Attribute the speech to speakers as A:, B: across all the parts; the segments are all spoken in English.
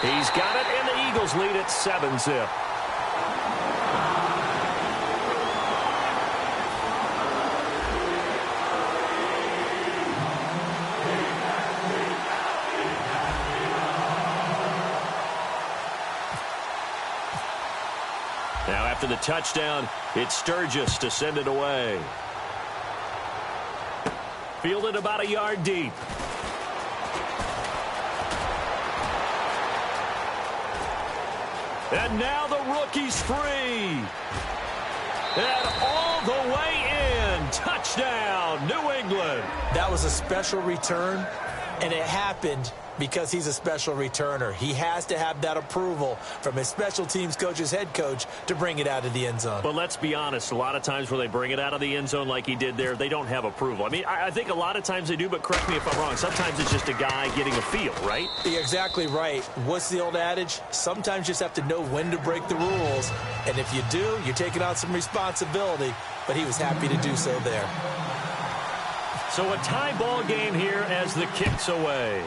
A: He's got it, and the Eagles lead at 7-zip. Now after the touchdown, it's Sturgis to send it away. Fielded about a yard deep. And now the rookie's free. And all the way in. Touchdown, New England.
B: That was a special return, and it happened because he's a special returner. He has to have that approval from his special teams coach's head coach to bring it out of the end zone.
A: But let's be honest, a lot of times when they bring it out of the end zone like he did there, they don't have approval. I mean, I think a lot of times they do, but correct me if I'm wrong. Sometimes it's just a guy getting a feel, right?
B: You're exactly right. What's the old adage? Sometimes you just have to know when to break the rules. And if you do, you're taking on some responsibility. But he was happy to do so there.
A: So a tie ball game here as the kick's away.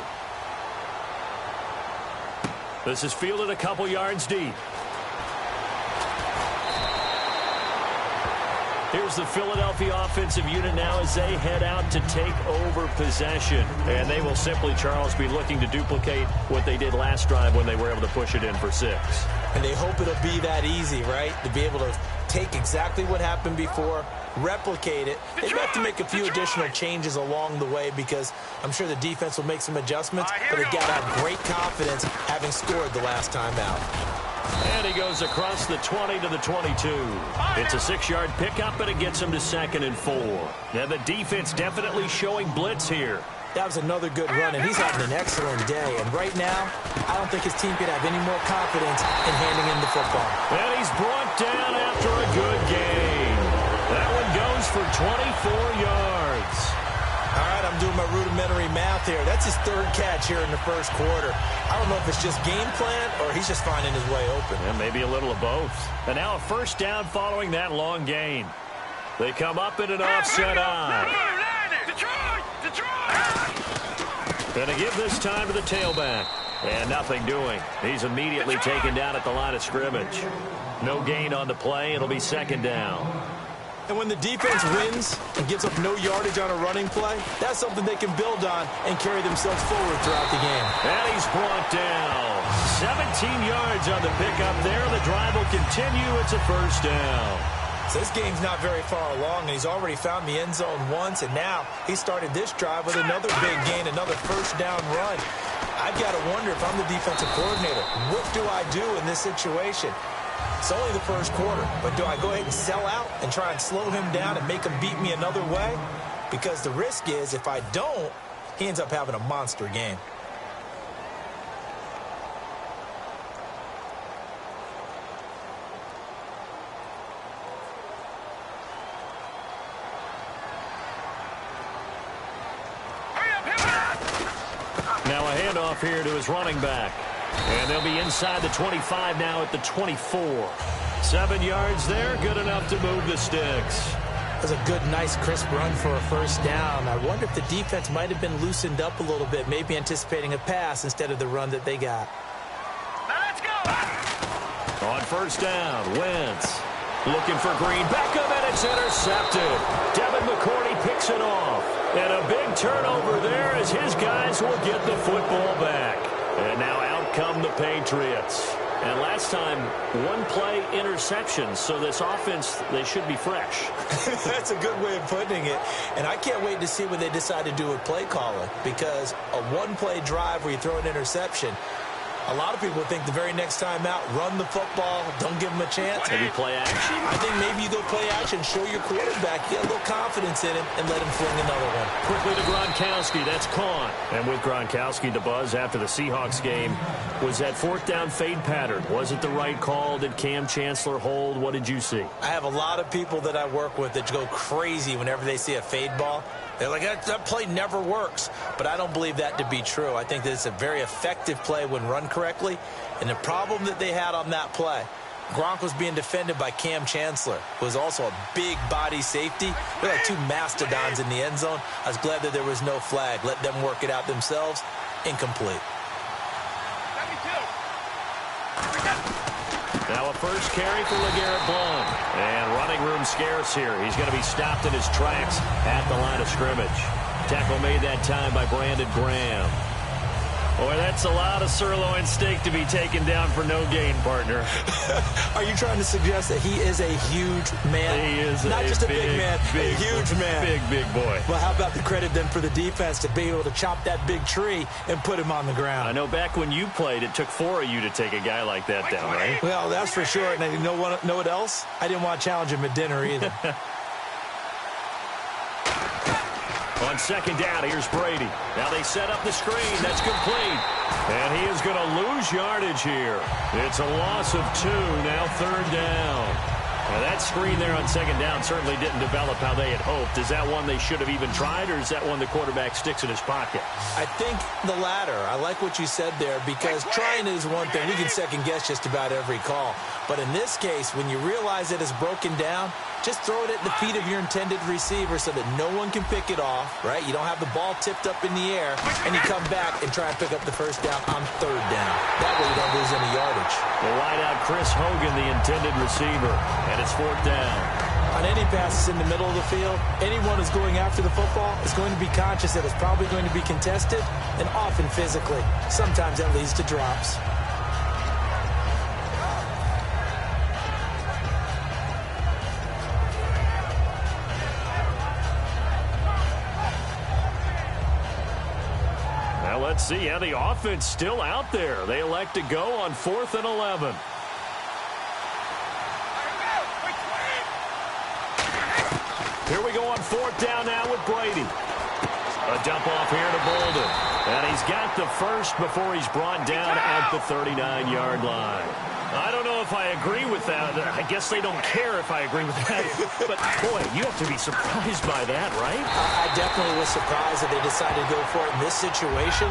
A: This is fielded a couple yards deep. Here's the Philadelphia offensive unit now as they head out to take over possession. And they will simply, Charles, be looking to duplicate what they did last drive when they were able to push it in for 6.
B: And they hope it'll be that easy, right? To be able to take exactly what happened before, replicate it. They have to make a few additional changes along the way because I'm sure the defense will make some adjustments, but they got to have great confidence having scored the last time out.
A: And he goes across the 20 to the 22. It's a 6-yard pickup, and it gets him to 2nd and 4. Now the defense definitely showing blitz here.
B: That was another good run, and he's having an excellent day. And right now, I don't think his team could have any more confidence in handing him the football.
A: And he's brought down after a good game. That one goes for 24 yards.
B: All right, I'm doing my rudimentary math here. That's his 3rd catch here in the first quarter. I don't know if it's just game plan or he's just finding his way open.
A: Yeah, maybe a little of both. And now a first down following that long gain. They come up in an offset eye. Going to give this time to the tailback. And nothing doing. He's immediately taken down at the line of scrimmage. No gain on the play. It'll be 2nd down.
B: And when the defense wins and gives up no yardage on a running play, that's something they can build on and carry themselves forward throughout the game.
A: And he's brought down. 17 yards on the pickup there. The drive will continue. It's a first down.
B: So this game's not very far along, and he's already found the end zone once, and now he started this drive with another big gain, another first down run. I've got to wonder if I'm the defensive coordinator, what do I do in this situation? It's only the first quarter, but do I go ahead and sell out and try and slow him down and make him beat me another way? Because the risk is if I don't, he ends up having a monster game.
A: Now a handoff here to his running back. And they'll be inside the 25 now at the 24. 7 yards there, good enough to move the sticks.
B: That was a good, nice, crisp run for a first down. I wonder if the defense might have been loosened up a little bit, maybe anticipating a pass instead of the run that they got.
C: Now let's go!
A: On first down, Wentz looking for Green. Beckham, and it's intercepted. Devin McCourty picks it off. And a big turnover there as his guys will get the football back. And now out come the Patriots. And last time, 1-play interception. So this offense, they should be fresh.
B: That's a good way of putting it. And I can't wait to see what they decide to do with play calling. Because a 1-play drive where you throw an interception, a lot of people think the very next time out, run the football, don't give them a chance.
A: Maybe play action.
B: I think maybe you go play action, show your quarterback, get a little confidence in him, and let him fling another one.
A: Quickly to Gronkowski, that's caught. And with Gronkowski, the buzz after the Seahawks game was that 4th down fade pattern. Was it the right call? Did Cam Chancellor hold? What did you see?
B: I have a lot of people that I work with that go crazy whenever they see a fade ball. They're like, that play never works. But I don't believe that to be true. I think that it's a very effective play when run correctly. And the problem that they had on that play, Gronk was being defended by Cam Chancellor, who was also a big body safety. They're like 2 mastodons in the end zone. I was glad that there was no flag. Let them work it out themselves. Incomplete.
A: Now a first carry for LeGarrette Blount. And running room scarce here. He's going to be stopped in his tracks at the line of scrimmage. Tackle made that time by Brandon Graham. Boy, that's a lot of sirloin steak to be taken down for no gain, partner.
B: Are you trying to suggest that he is a huge man?
A: He is
B: not just a big man,
A: big,
B: a huge man.
A: Big boy.
B: Well, how about the credit then for the defense to be able to chop that big tree and put him on the ground?
A: I know back when you played, it took 4 of you to take a guy like that down, right?
B: Well, that's for sure. And you know what else? I didn't want to challenge him at dinner either.
A: On second down, here's Brady. Now they set up the screen. That's complete. And he is going to lose yardage here. It's a loss of 2. Now third down. Now that screen there on second down certainly didn't develop how they had hoped. Is that one they should have even tried, or is that one the quarterback sticks in his pocket?
B: I think the latter. I like what you said there, because trying is one thing. We can second-guess just about every call. But in this case, when you realize it is broken down, just throw it at the feet of your intended receiver so that no one can pick it off, right? You don't have the ball tipped up in the air, and you come back and try and pick up the first down on third down. That way you don't lose any yardage.
A: The wideout Chris Hogan, the intended receiver, and it's fourth down.
B: On any passes in the middle of the field, anyone who's going after the football is going to be conscious that it's probably going to be contested, and often physically. Sometimes that leads to drops.
A: Now let's see how the offense still out there. They elect to go on 4th and 11. Here we go on 4th down now with Brady. A dump off here to Bolden. And he's got the first before he's brought down at the 39-yard line. I don't know if I agree with that. I guess they don't care if I agree with that. But, boy, you have to be surprised by that, right?
B: I definitely was surprised that they decided to go for it in this situation.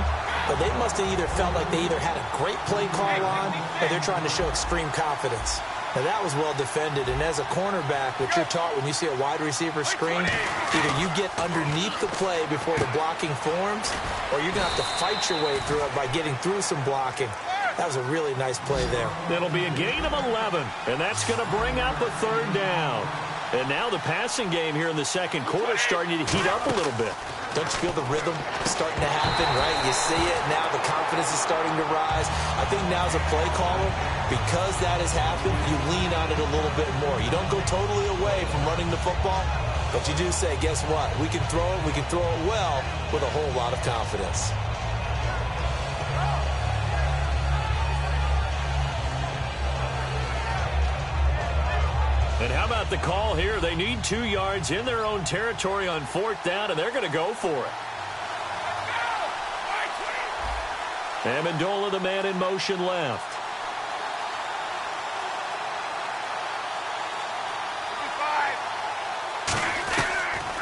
B: But they must have either felt like they either had a great play call on, or they're trying to show extreme confidence. Now, that was well defended. And as a cornerback, what you're taught when you see a wide receiver screen, either you get underneath the play before the blocking forms, or you're going to have to fight your way through it by getting through some blocking. That was a really nice play there.
A: It'll be a gain of 11, and that's going to bring up a third down. And now the passing game here in the second quarter starting to heat up a little bit.
B: Don't you feel the rhythm starting to happen, right? You see it now. The confidence is starting to rise. I think now as a play caller, because that has happened, you lean on it a little bit more. You don't go totally away from running the football, but you do say, guess what? We can throw it. We can throw it well with a whole lot of confidence.
A: And how about the call here? They need 2 yards in their own territory on 4th down, and they're going to go for it. Amendola, the man in motion left.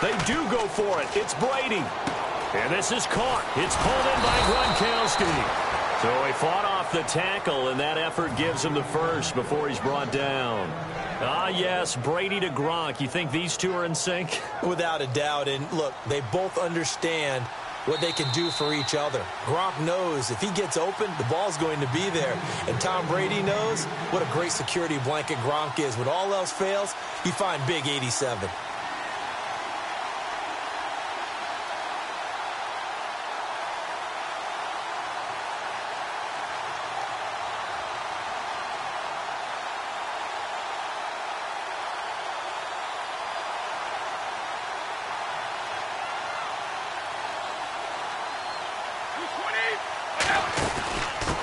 A: They do go for it. It's Brady. And this is caught. It's pulled in by Gronkowski. So he fought off the tackle, and that effort gives him the first before he's brought down. Ah, yes, Brady to Gronk. You think these two are in sync?
B: Without a doubt. And look, they both understand what they can do for each other. Gronk knows if he gets open, the ball's going to be there. And Tom Brady knows what a great security blanket Gronk is. When all else fails, you find Big 87.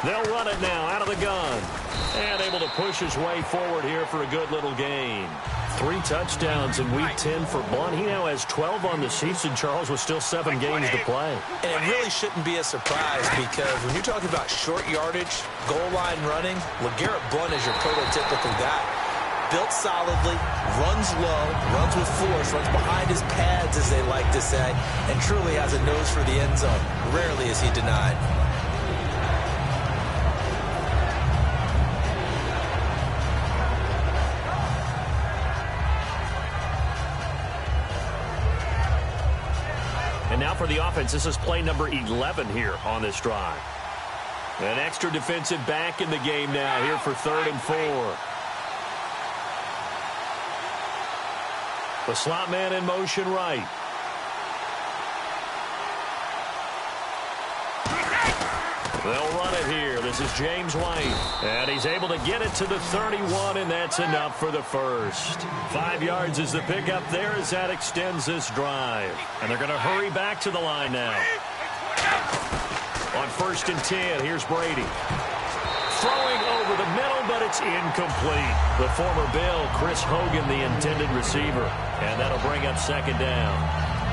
A: They'll run it now out of the gun. And able to push his way forward here for a good little gain. 3 touchdowns in Week 10 for Blount. He now has 12 on the season, Charles, with still 7 games to play.
B: And it really shouldn't be a surprise, because when you're talking about short yardage, goal line running, LeGarrette Blount is your prototypical guy. Built solidly, runs low, runs with force, runs behind his pads, as they like to say, and truly has a nose for the end zone. Rarely is he denied.
A: And now for the offense, this is play number 11 here on this drive. An extra defensive back in the game now here for 3rd and 4. The slot man in motion right. They'll run it here. This is James White. And he's able to get it to the 31, and that's enough for the first. 5 yards is the pickup there as that extends this drive. And they're going to hurry back to the line now. On 1st and 10, here's Brady. Throwing over the middle, but it's incomplete. The former Bill, Chris Hogan, the intended receiver. And that'll bring up 2nd down.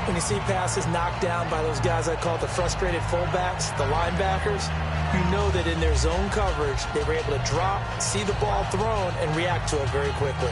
B: When you see passes knocked down by those guys I call the frustrated fullbacks, the linebackers, you know that in their zone coverage, they were able to drop, see the ball thrown, and react to it very quickly.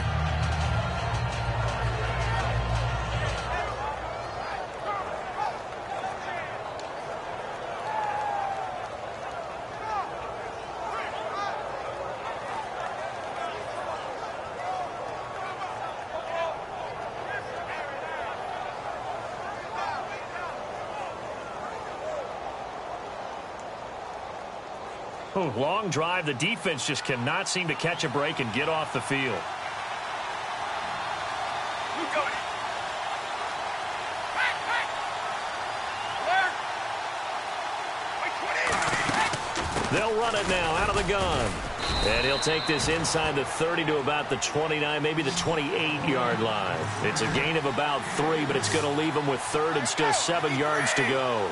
A: Oh, long drive. The defense just cannot seem to catch a break and get off the field. They'll run it now out of the gun. And he'll take this inside the 30 to about the 29, maybe the 28-yard line. It's a gain of about 3, but it's going to leave him with 3rd and still 7 yards to go.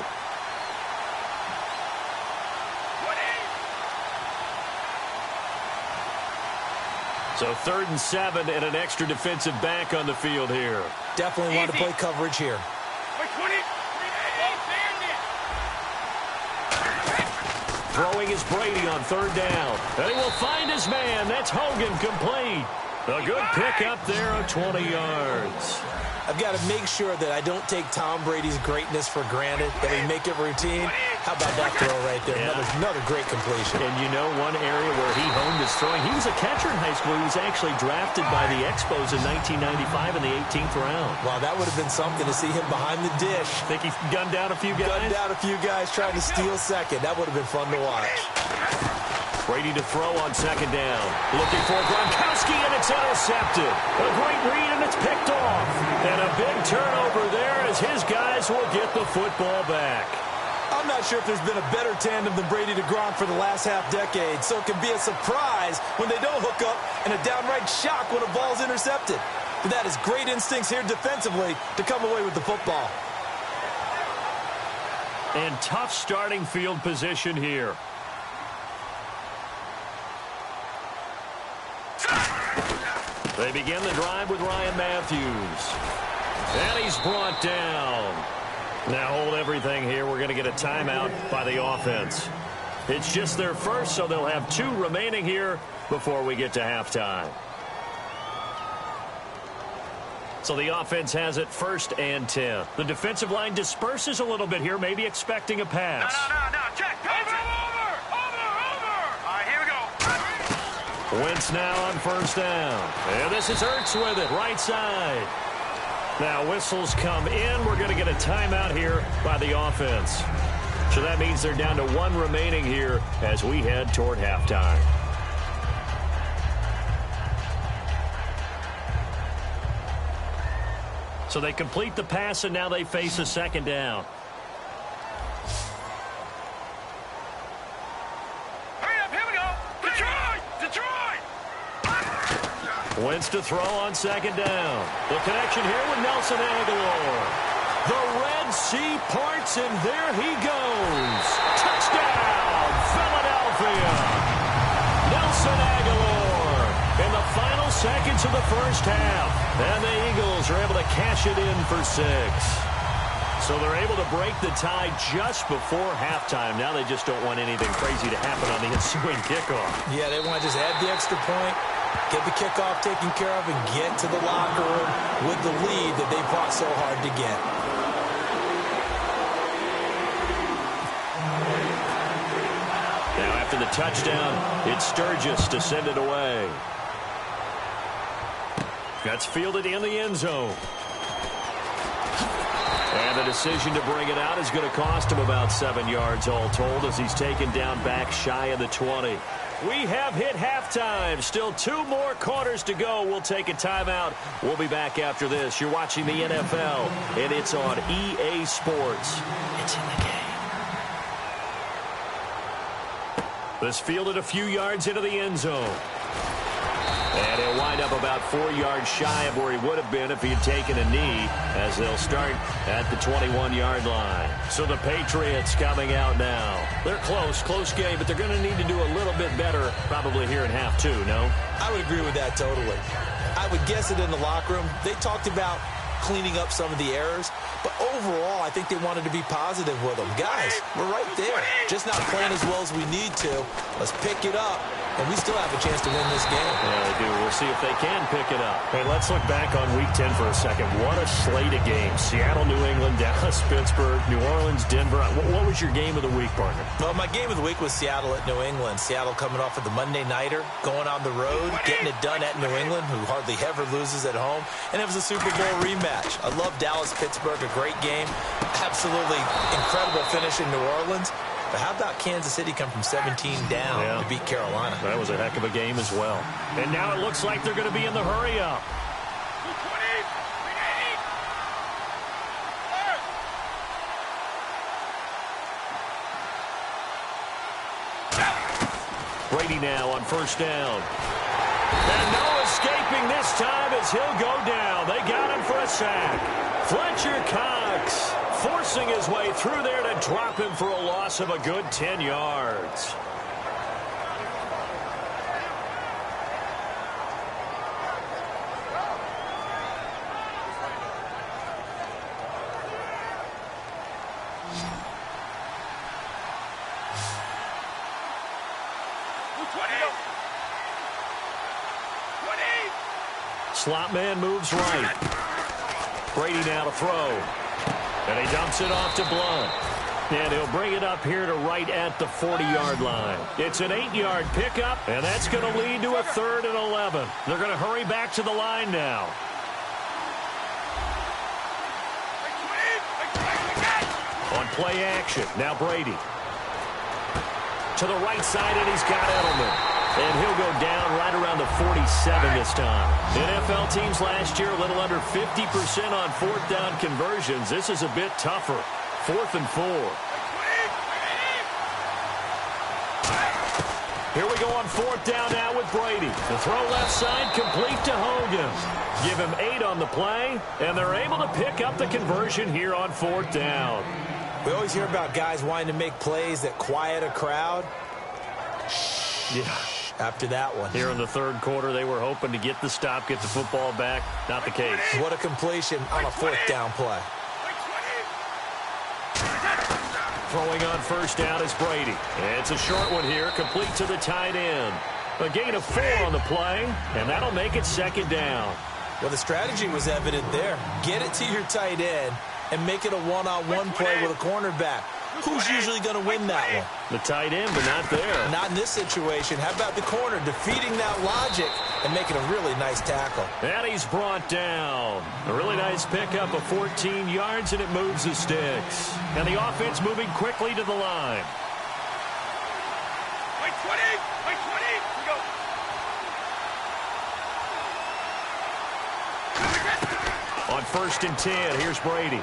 A: So 3rd and 7 and an extra defensive back on the field here.
B: Definitely want to play coverage here.
A: Throwing is Brady on 3rd down. And he will find his man. That's Hogan complete. A good pickup there of 20 yards.
B: I've got to make sure that I don't take Tom Brady's greatness for granted, that we make it routine. How about that throw right there?
A: Yeah.
B: Another great completion.
A: And you know one area where he honed his throwing, he was a catcher in high school. He was actually drafted by the Expos in 1995 in the 18th round.
B: Wow, that would have been something to see him behind the dish.
A: Think he gunned down a few guys?
B: Gunned down a few guys trying to steal second. That would have been fun to watch.
A: Brady to throw on 2nd down. Looking for Gronkowski, and it's intercepted. A great read, and it's picked off. And a big turnover there as his guys will get the football back.
B: I'm not sure if there's been a better tandem than Brady to Gronk for the last half-decade, so it can be a surprise when they don't hook up and a downright shock when a ball's intercepted. But that is great instincts here defensively to come away with the football.
A: And tough starting field position here. They begin the drive with Ryan Matthews. And he's brought down. Now hold everything here. We're going to get a timeout by the offense. It's just their first, so they'll have 2 remaining here before we get to halftime. So the offense has it 1st and 10. The defensive line disperses a little bit here, maybe expecting a pass.
C: No, check. Over. All right, here we go.
A: Wentz now on 1st down. And this is Ertz with it, right side. Now whistles come in. We're going to get a timeout here by the offense. So that means they're down to 1 remaining here as we head toward halftime. So they complete the pass, and now they face a 2nd down.
C: Hurry up, here we go. Detroit.
A: Wentz to throw on 2nd down. The connection here with Nelson Aguilar. The Red Sea parts, and there he goes. Touchdown, Philadelphia. Nelson Aguilar in the final seconds of the first half. And the Eagles are able to cash it in for 6. So they're able to break the tie just before halftime. Now they just don't want anything crazy to happen on the ensuing kickoff.
B: Yeah, they want to just add the extra point, get the kickoff taken care of, and get to the locker room with the lead that they fought so hard to get.
A: Now after the touchdown, it's Sturgis to send it away. That's fielded in the end zone. And the decision to bring it out is going to cost him about 7 yards all told as he's taken down back shy of the 20. We have hit halftime. Still 2 more quarters to go. We'll take a timeout. We'll be back after this. You're watching the NFL, and it's on EA Sports. It's in the game. This fielded a few yards into the end zone. And he'll wind up about 4 yards shy of where he would have been if he had taken a knee, as they'll start at the 21-yard line. So the Patriots coming out now. They're close game, but they're going to need to do a little bit better probably here in half 2, no?
B: I would agree with that totally. I would guess it in the locker room. They talked about cleaning up some of the errors, but overall, I think they wanted to be positive with them. Guys, we're right there. Just not playing as well as we need to. Let's pick it up, and we still have a chance to win this game.
A: Yeah, they do. We'll see if they can pick it up. Hey, let's look back on Week 10 for a second. What a slate of games. Seattle, New England, Dallas, Pittsburgh, New Orleans, Denver. What was your game of the week, partner?
B: Well, my game of the week was Seattle at New England. Seattle coming off of the Monday Nighter, going on the road, getting it done at New England, who hardly ever loses at home, and it was a Super Bowl rematch. I love Dallas-Pittsburgh, a great game. Absolutely incredible finish in New Orleans. But how about Kansas City come from 17 down to beat Carolina?
A: That was a heck of a game as well. And now it looks like they're going to be in the hurry-up. Brady now on first down. And no escaping this time as he'll go down. They got him for a sack. Fletcher Cox forcing his way through there to drop him for a loss of a good 10 yards. Slot man moves right. Brady now to throw. And he dumps it off to Blunt. And he'll bring it up here to right at the 40-yard line. It's an 8-yard pickup, and that's going to lead to a 3rd and 11. They're going to hurry back to the line now. On play action, now Brady. To the right side, and he's got Edelman. And he'll go down right around the 47 this time. NFL teams last year a little under 50% on 4th down conversions. This is a bit tougher. 4th and 4. Here we go on 4th down now with Brady. The throw left side complete to Hogan. Give him 8 on the play, and they're able to pick up the conversion here on 4th down.
B: We always hear about guys wanting to make plays that quiet a crowd.
A: Yeah.
B: After that one.
A: Here in the 3rd quarter, they were hoping to get the stop, get the football back. Not the case.
B: What a completion on a 4th down play.
A: Throwing on first down is Brady. It's a short one here, complete to the tight end. A gain of 4 on the play, and that'll make it 2nd down.
B: Well, the strategy was evident there. Get it to your tight end and make it a one-on-one play with a cornerback. Who's usually going to win that one?
A: The tight end, but not there.
B: Not in this situation. How about the corner defeating that logic and making a really nice tackle?
A: And he's brought down. A really nice pickup of 14 yards, and it moves the sticks. And the offense moving quickly to the line.
C: Wait, 20. Wait, 20. Go.
A: On 1st and 10, here's Brady.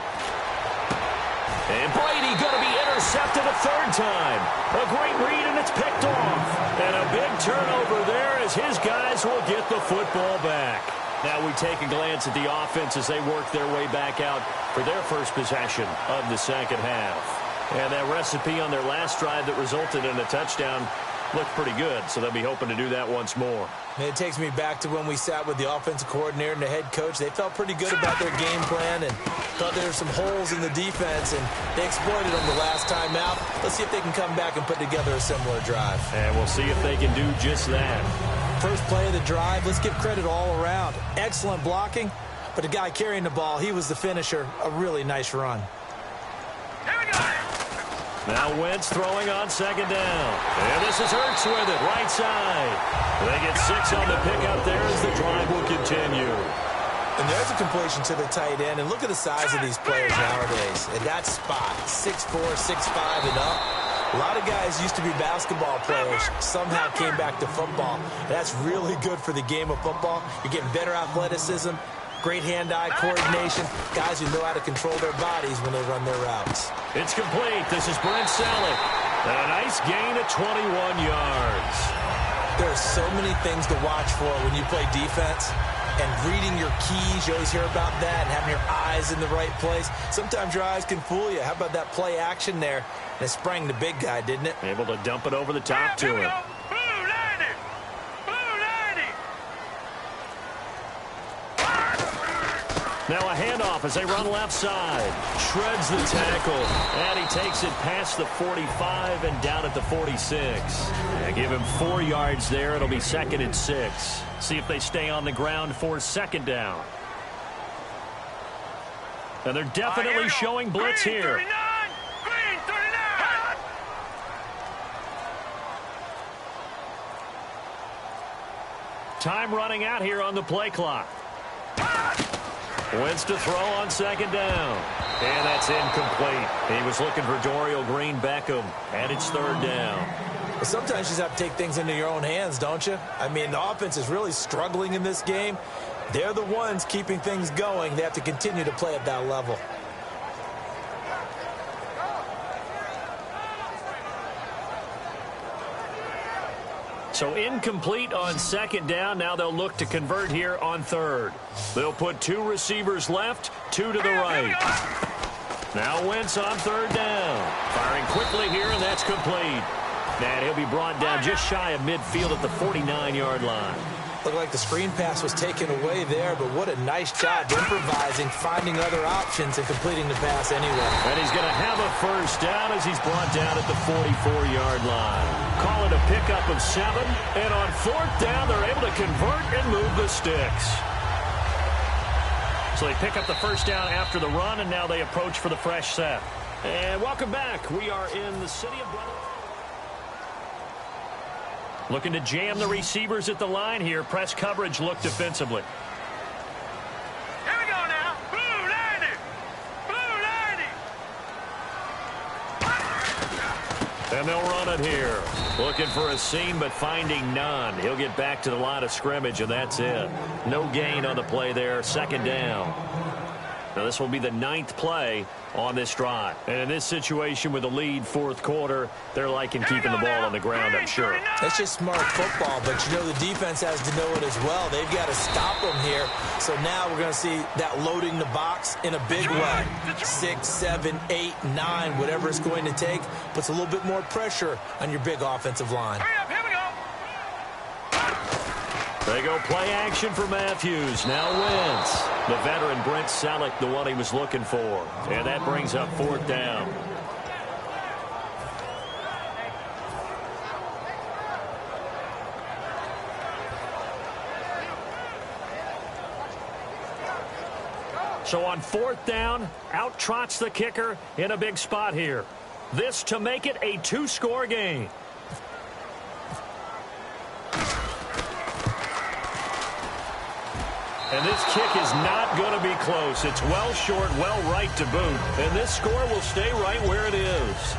A: And Brady going to be intercepted a 3rd time. A great read, and it's picked off. And a big turnover there as his guys will get the football back. Now we take a glance at the offense as they work their way back out for their first possession of the 2nd half. And that recipe on their last drive that resulted in a touchdown looked pretty good, so they'll be hoping to do that once more.
B: And it takes me back to when we sat with the offensive coordinator and the head coach. They felt pretty good about their game plan and thought there were some holes in the defense, and they exploited them the last time out. Let's see if they can come back and put together a similar drive.
A: And we'll see if they can do just that.
B: First play of the drive, let's give credit all around. Excellent blocking, but the guy carrying the ball, he was the finisher. A really nice run.
C: Here we go.
A: Now Wentz throwing on 2nd down. And this is Hurts with it, right side. They get 6 on the pickup there as the drive will continue.
B: And there's a completion to the tight end. And look at the size of these players nowadays. At that spot, 6'4", 6'5", and up. A lot of guys used to be basketball players, somehow came back to football. That's really good for the game of football. You're getting better athleticism, great hand-eye coordination, guys who know how to control their bodies when they run their routes.
A: It's complete. This is Brent Selleck. And a nice gain of 21 yards.
B: There are so many things to watch for when you play defense. And reading your keys, you always hear about that, and having your eyes in the right place. Sometimes your eyes can fool you. How about that play action there? And it sprang the big guy, didn't it?
A: Able to dump it over the top to him. Now a handoff as they run left side. Shreds the tackle. And he takes it past the 45 and down at the 46. And give him 4 yards there. It'll be 2nd and 6. See if they stay on the ground for 2nd down. And they're definitely showing blitz
C: Green,
A: here.
C: 39! Green, 39!
A: Time running out here on the play clock. Wentz to throw on 2nd down. And that's incomplete. He was looking for Dorial Green-Beckham. And it's 3rd down.
B: Well, sometimes you just have to take things into your own hands, don't you? I mean, the offense is really struggling in this game. They're the ones keeping things going. They have to continue to play at that level.
A: So incomplete on 2nd down. Now they'll look to convert here on 3rd. They'll put 2 receivers left, 2 to the right. Now Wentz on 3rd down. Firing quickly here, and that's complete. And he'll be brought down just shy of midfield at the 49-yard line.
B: Looked like the screen pass was taken away there, but what a nice job improvising, finding other options, and completing the pass anyway.
A: And he's going to have a 1st down as he's brought down at the 44-yard line. Call it a pickup of 7, and on 4th down, they're able to convert and move the sticks. So they pick up the 1st down after the run, and now they approach for the fresh set. And welcome back. We are in the city of Brother. Looking to jam the receivers at the line here. Press coverage look defensively.
C: Here we go now. Blue 90. Blue 90.
A: And they'll run it here. Looking for a seam, but finding none. He'll get back to the line of scrimmage, and that's it. No gain on the play there. 2nd down. Now, this will be the 9th play on this drive. And in this situation with the lead 4th quarter, they're liking keeping the ball on the ground, I'm sure.
B: That's just smart football, but you know the defense has to know it as well. They've got to stop them here. So now we're going to see that loading the box in a big way. 6, 7, 8, 9, whatever it's going to take, puts a little bit more pressure on your big offensive line.
C: Hurry up, here we go.
A: They go play action for Matthews. Now Wentz. The veteran Brent Selleck, the one he was looking for. And that brings up 4th down. So on 4th down, out trots the kicker in a big spot here. This to make it a 2-score game. And this kick is not going to be close. It's well short, well right to boot. And this score will stay right where it is.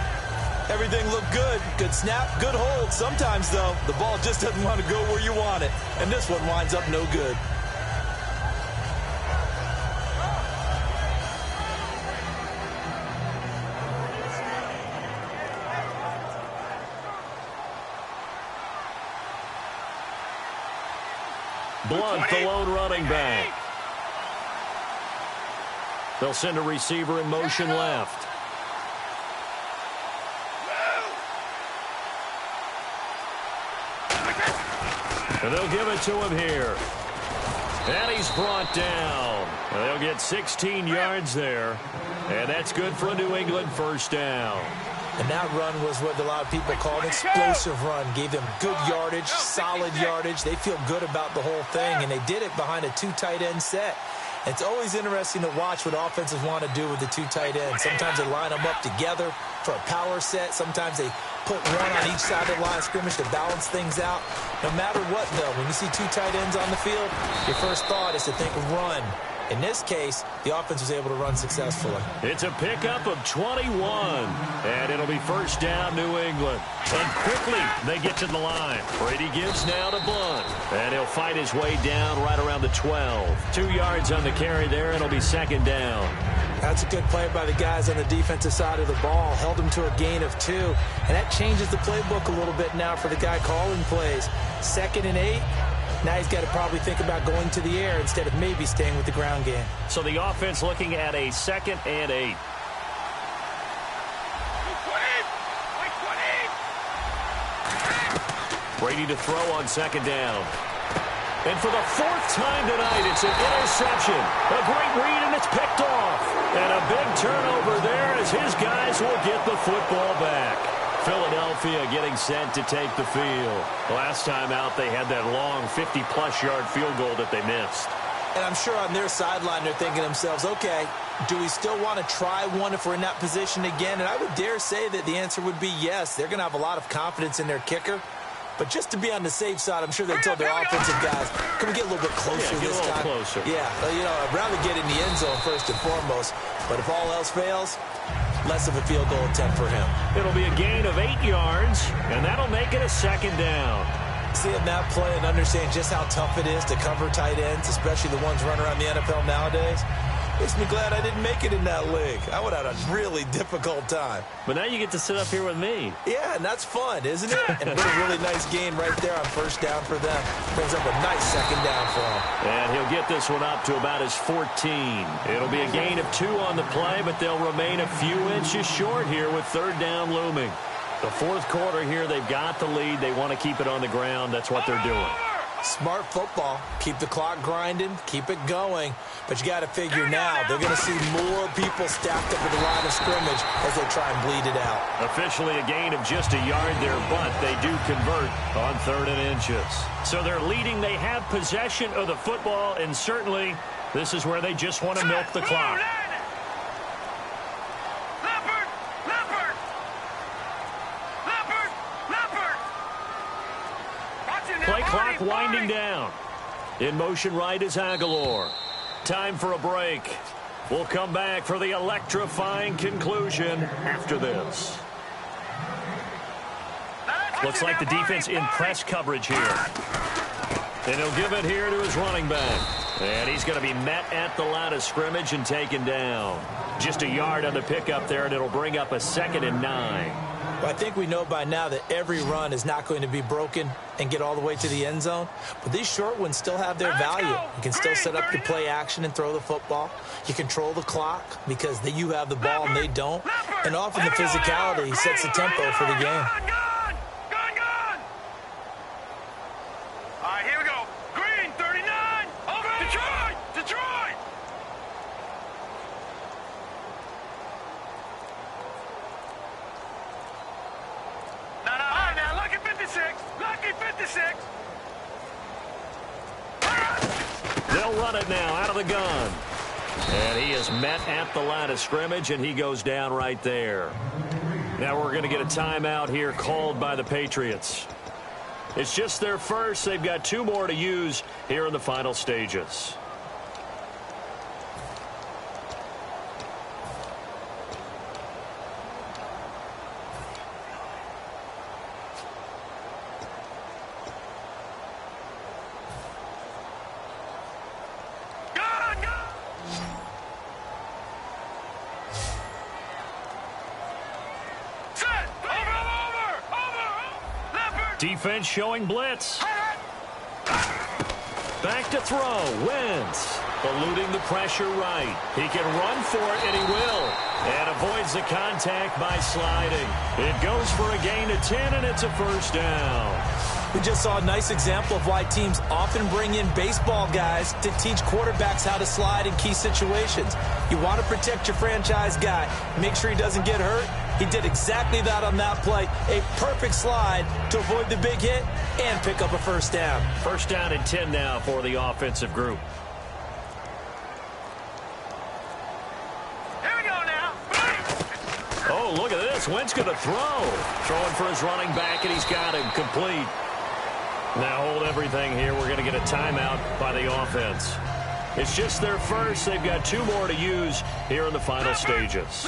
B: Everything looked good. Good snap, good hold. Sometimes, though, the ball just doesn't want to go where you want it. And this one winds up no good.
A: Blunt, the lone running back. They'll send a receiver in motion left. And they'll give it to him here. And he's brought down. And they'll get 16 yards there. And that's good for a New England 1st down.
B: And that run was what a lot of people call an explosive run. Gave them good yardage, solid yardage. They feel good about the whole thing, and they did it behind a 2 tight end set. It's always interesting to watch what offenses want to do with the two tight ends. Sometimes they line them up together for a power set. Sometimes they put one on each side of the line of scrimmage to balance things out. No matter what, though, when you see two tight ends on the field, your first thought is to think run. In this case, the offense was able to run successfully.
A: It's a pickup of 21, and it'll be first down, New England. And quickly, they get to the line. Brady gives now to Blunt, and he'll fight his way down right around the 12. 2 yards on the carry there, and it'll be second down.
B: That's a good play by the guys on the defensive side of the ball. Held him to a gain of 2, and that changes the playbook a little bit now for the guy calling plays. 2nd and 8. Now he's got to probably think about going to the air instead of maybe staying with the ground game.
A: So the offense looking at a 2nd and 8. Brady to throw on 2nd down. And for the 4th time tonight, it's an interception. A great read, and it's picked off. And a big turnover there as his guys will get the football back. Philadelphia getting set to take the field. Last time out, they had that long 50-plus yard field goal that they missed.
B: And I'm sure on their sideline, they're thinking to themselves, okay, do we still want to try one if we're in that position again? And I would dare say that the answer would be yes. They're going to have a lot of confidence in their kicker. But just to be on the safe side, I'm sure they told their offensive guys, can we get a little bit closer this time?
A: Closer.
B: Yeah, I'd rather get in the end zone first and foremost. But if all else fails, less of a field goal attempt for him.
A: It'll be a gain of 8 yards, and that'll make it a 2nd down.
B: Seeing that play and understand just how tough it is to cover tight ends, especially the ones running around the NFL nowadays, makes me glad I didn't make it in that league. I would have had a really difficult time.
A: But now you get to sit up here with me.
B: Yeah, and that's fun, isn't it? And what a really nice gain right there on first down for them. Brings up a nice 2nd down for him.
A: And he'll get this one up to about his 14. It'll be a gain of 2 on the play, but they'll remain a few inches short here with 3rd down looming. The 4th quarter here, they've got the lead. They want to keep it on the ground. That's what they're doing.
B: Smart football. Keep the clock grinding. Keep it going. But you got to figure now they're going to see more people stacked up at the line of scrimmage as they try and bleed it out.
A: Officially a gain of just a yard there, but they do convert on 3rd and inches. So they're leading. They have possession of the football, and certainly this is where they just want to milk the clock. Play clock winding down. In motion right is Aguilar. Time for a break. We'll come back for the electrifying conclusion after this. Looks like the defense in press coverage here. And he'll give it here to his running back. And he's going to be met at the line of scrimmage and taken down. Just a yard on the pickup there, and it'll bring up a 2nd and 9.
B: Well, I think we know by now that every run is not going to be broken and get all the way to the end zone. But these short ones still have their value. You can still set up your play action and throw the football. You control the clock because you have the ball and they don't. And often the physicality sets the tempo for the game.
C: All right, here we go. Green, 39. Over. Detroit. Detroit. Now, lucky 56. Lucky 56.
A: They'll run it now out of the gun. And he is met at the line of scrimmage, and he goes down right there. Now we're going to get a timeout here called by the Patriots. It's just their first. They've got 2 more to use here in the final stages. Defense showing blitz. Back to throw. Wentz eluding the pressure right. He can run for it, and he will. And avoids the contact by sliding. It goes for a gain of 10, and it's a first down.
B: We just saw a nice example of why teams often bring in baseball guys to teach quarterbacks how to slide in key situations. You want to protect your franchise guy. Make sure he doesn't get hurt. He did exactly that on that play. A perfect slide to avoid the big hit and pick up a first down.
A: First down and 10 now for the offensive group. pass. Wentz going to throw. Throwing for his running back, and he's got him complete. Now hold everything here. We're going to get a timeout by the offense. It's just their first. They've got 2 more to use here in the final stages.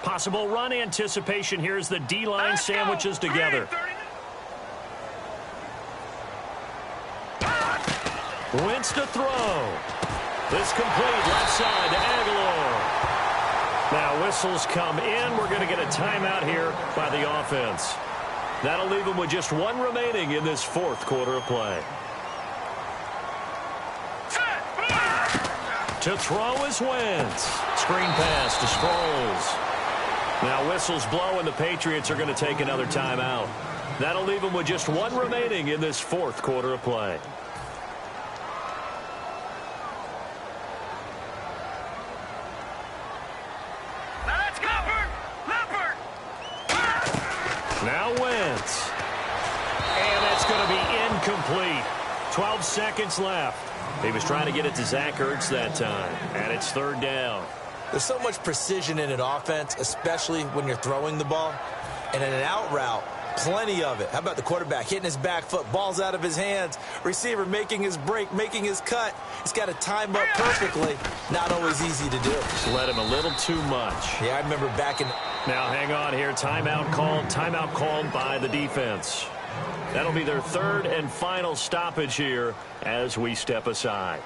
A: Possible run anticipation here as the D-line sandwiches together. Wentz to throw. This complete left side to Aguilar. Now whistles come in. We're going to get a timeout here by the offense. That'll leave them with just 1 remaining in this 4th quarter of play. To throw is Wentz. Screen pass to Sproles. Now whistles blow, and the Patriots are going to take another timeout. That'll leave them with just 1 remaining in this 4th quarter of play. Now Wentz. And that's going to be incomplete. 12 seconds left. He was trying to get it to Zach Ertz that time. And it's 3rd down.
B: There's so much precision in an offense, especially when you're throwing the ball. And in an out route, plenty of it. How about the quarterback hitting his back foot, ball's out of his hands, receiver making his break, making his cut. He's got to time up perfectly. Not always easy to do.
A: Just let him a little too much.
B: Yeah, I remember back in...
A: Now hang on here. Timeout called by the defense. That'll be their 3rd and final stoppage here as we step aside.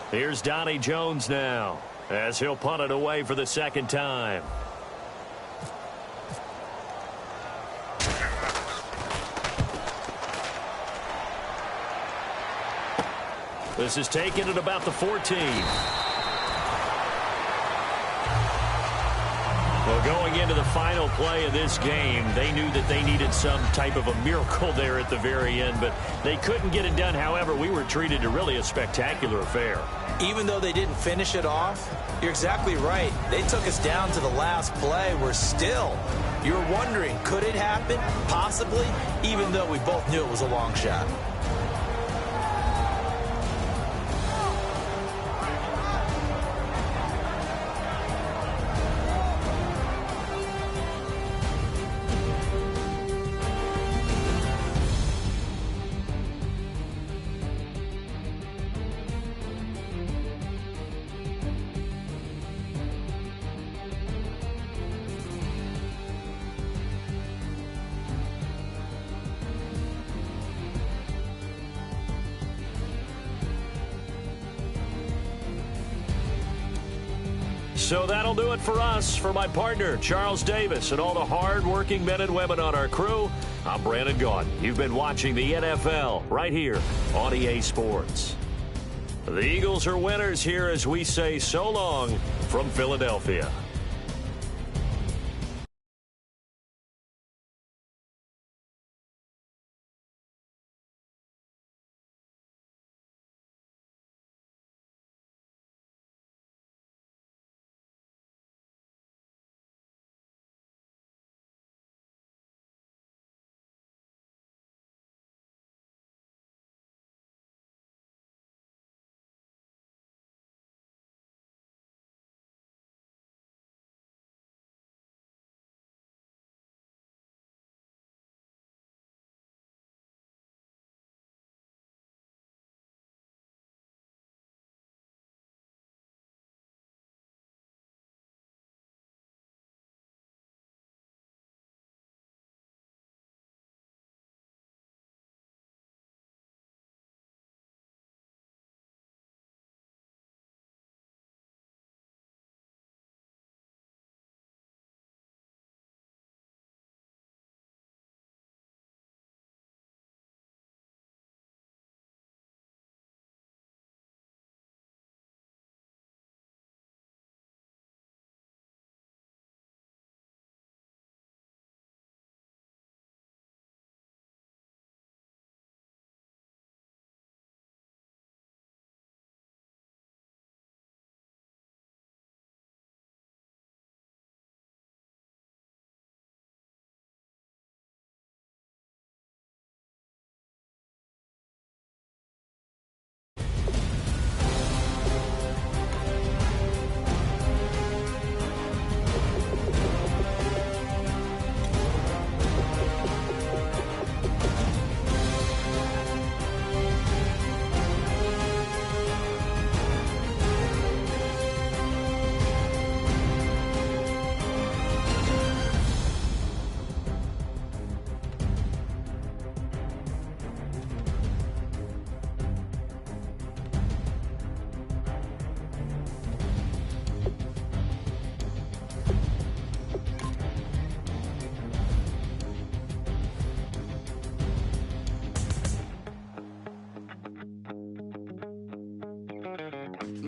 A: Here's Donnie Jones now as he'll punt it away for the 2nd time. This is taken at about the 14. Well, going into the final play of this game, they knew that they needed some type of a miracle there at the very end, but they couldn't get it done. However, we were treated to really a spectacular affair.
B: Even though they didn't finish it off, you're exactly right. They took us down to the last play. We're still, you're wondering, could it happen? Possibly, even though we both knew it was a long shot.
A: So that'll do it for us. For my partner, Charles Davis, and all the hard-working men and women on our crew, I'm Brandon Gaudin. You've been watching the NFL right here on EA Sports. The Eagles are winners here as we say so long from Philadelphia.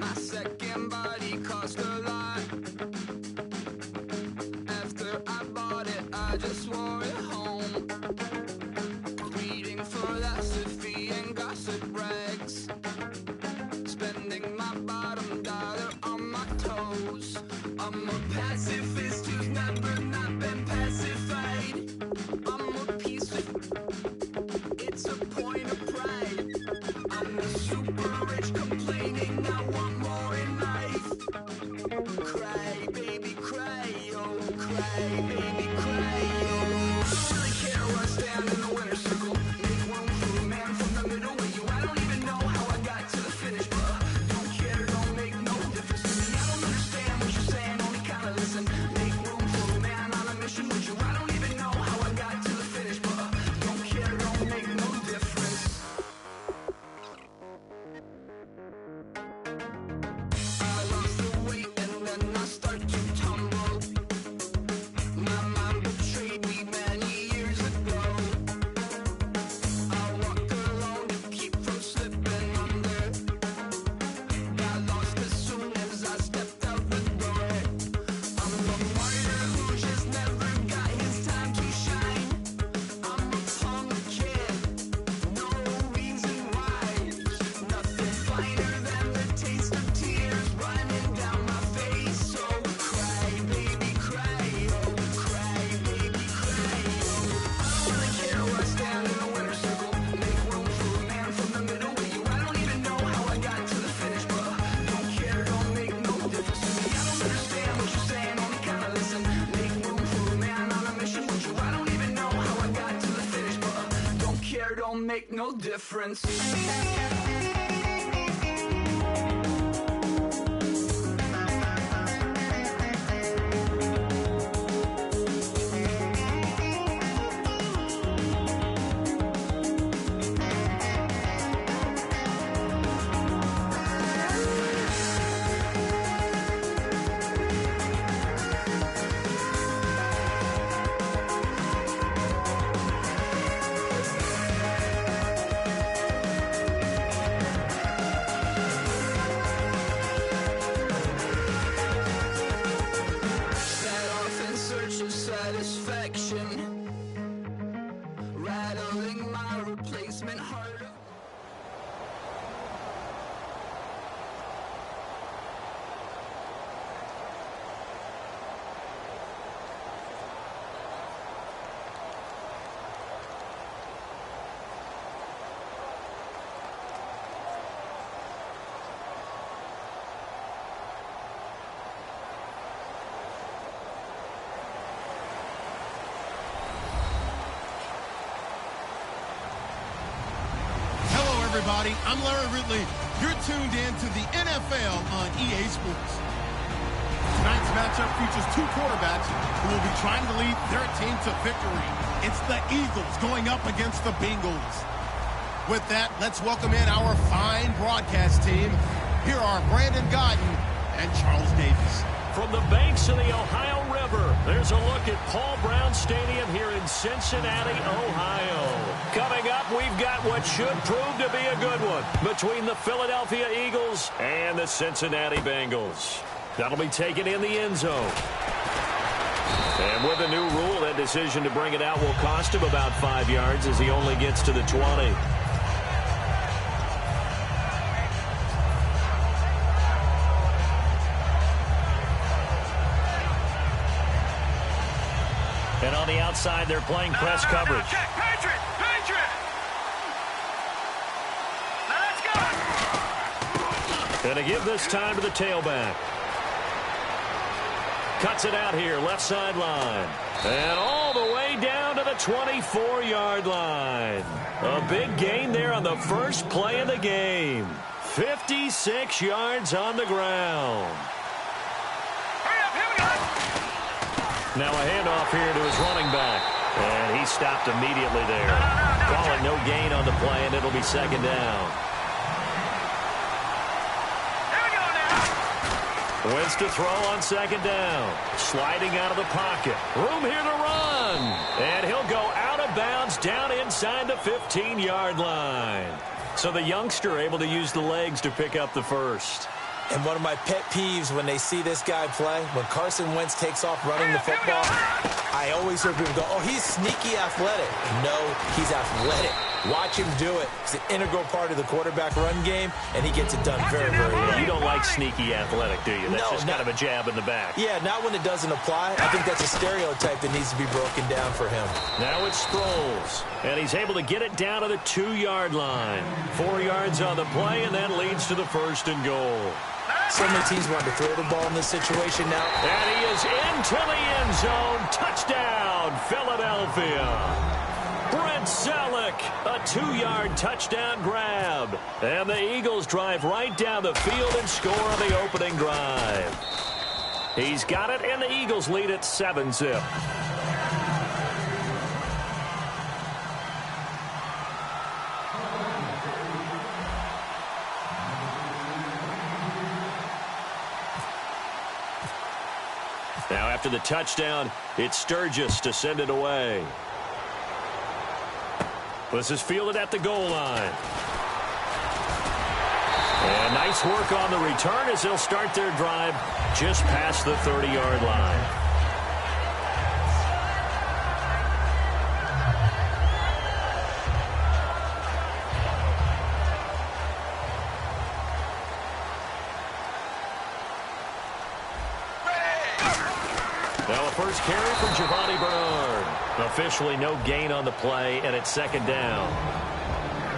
D: my second body cost a lot. After I bought it, I just wore it home. Reading philosophy and gossip rags. Spending my bottom dollar on my toes. I'm a pacifist who's never not been pacified. I'm a piece of... It's a point of pride. I'm the super rich complaining I want more in life. Cry, baby, cry, oh, cry, baby, cry, oh. I don't really care where I stand in the winner's circle. Make room for a man from the middle with you. I don't even know how I got to the finish, but don't care, don't make no difference to me. I don't understand what you're saying, only kinda listen. Make room for a man on a mission with you. I don't even know how I got to the finish, but don't care, don't make no difference. I lost the weight and then I start to tumble. My mind betrayed me many years ago. I walk alone to keep from slipping under. Got lost as soon as I stepped out the door. I'm a martyr who just never got his time to shine. I'm a punk kid, no reason why. Nothing finer than the taste of tears running down my face. So cry, baby, cry, oh, cry, baby, cry, oh. I don't really care where I stand in the winner's circle. Make room for a man from the middle with you. I don't even know how I got to the finish, but don't care, don't make no difference to me. I don't understand what you're saying, only kinda listen. Make room for a man on a mission with you. I don't even know how I got to the finish, but don't care, don't make no difference. Set off in search of satisfaction, rattling my replacement heart.
E: Hello, everybody. I'm Larry Ridley. You're tuned in to the NFL on EA Sports. Tonight's matchup features two quarterbacks who will be trying to lead their team to victory. It's the Eagles going up against the Bengals. With that, let's welcome in our fine broadcast team. Here are Brandon Godden and Charles Davis.
A: From the banks of the Ohio River, there's a look at Paul Brown Stadium here in Cincinnati, Ohio. Coming up, we've got what should prove to be a good one between the Philadelphia Eagles and the Cincinnati Bengals. That'll be taken in the end zone. And with a new rule, that decision to bring it out will cost him about 5 yards as he only gets to the 20. And on the outside, they're playing press coverage.
C: Check, Patriot! Patriot! Now let's go!
A: And to give this time to the tailback. Cuts it out here, left sideline. And all the way down to the 24-yard line. A big gain there on the first play of the game. 56 yards on the ground.
C: Hurry up, here we go!
A: Now a handoff here to his running back. And he stopped immediately there.
C: No.
A: Calling no gain on the play, and it'll be second down.
C: Here we go now!
A: Wins to throw on second down. Sliding out of the pocket. Room here to run. And he'll go out of bounds down inside the 15-yard line. So the youngster able to use the legs to pick up the first.
B: And one of my pet peeves when they see this guy play, when Carson Wentz takes off running the football, I always hear people go, oh, he's sneaky athletic. No, he's athletic. Watch him do it. It's an integral part of the quarterback run game, and he gets it done very, very well.
A: You don't like sneaky athletic, do you? That's
B: No,
A: just kind of a jab in the back.
B: Yeah, not when it doesn't apply. I think that's a stereotype that needs to be broken down for him.
A: Now it's Sproles, and he's able to get it down to the 2-yard line. 4 yards on the play, and that leads to the 1st and goal.
B: So many teams want to throw the ball in this situation now.
A: And he is into the end zone. Touchdown, Philadelphia. Brent Selleck, a 2-yard touchdown grab. And the Eagles drive right down the field and score on the opening drive. He's got it, and the Eagles lead at 7-zip. Now after the touchdown, it's Sturgis to send it away. This is fielded at the goal line. And nice work on the return as they'll start their drive just past the 30-yard line. Now a first carry for Giovanni Bernard. Officially no gain on the play, and it's 2nd down.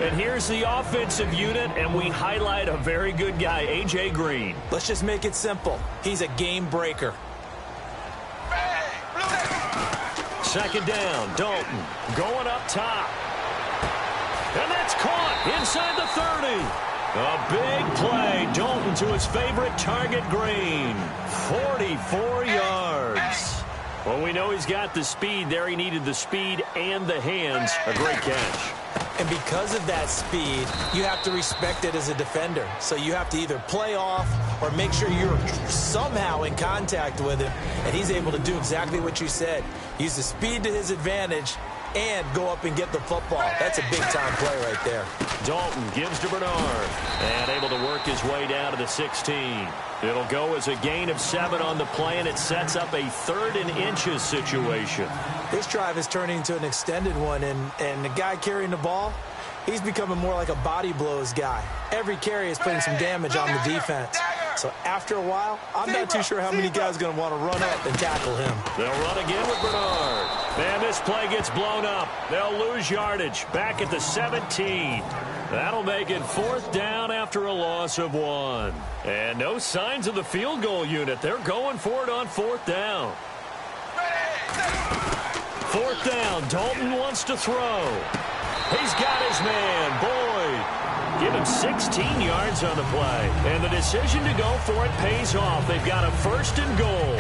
A: And here's the offensive unit, and we highlight a very good guy, A.J. Green.
B: Let's just make it simple. He's a game breaker.
A: 2nd down, Dalton going up top. And that's caught inside the 30. A big play. Dalton to his favorite target, Green. 44 yards. Well, we know he's got the speed there. He needed the speed and the hands. A great catch.
B: And because of that speed, you have to respect it as a defender. So you have to either play off or make sure you're somehow in contact with him. And he's able to do exactly what you said. Use the speed to his advantage and go up and get the football. That's a big-time play right there.
A: Dalton gives to Bernard and able to work his way down to the 16. It'll go as a gain of 7 on the play, and it sets up a 3rd and inches situation.
B: This drive is turning into an extended one, and the guy carrying the ball, he's becoming more like a body blows guy. Every carry is putting some damage on the defense. So after a while, I'm not too sure how many guys are going to want to run up and tackle him.
A: They'll run again with Bernard. And this play gets blown up. They'll lose yardage back at the 17. That'll make it 4th down after a loss of 1. And no signs of the field goal unit. They're going for it on 4th down. 4th down. Dalton wants to throw. He's got his man, Boyd. Give him 16 yards on the play. And the decision to go for it pays off. They've got a 1st and goal.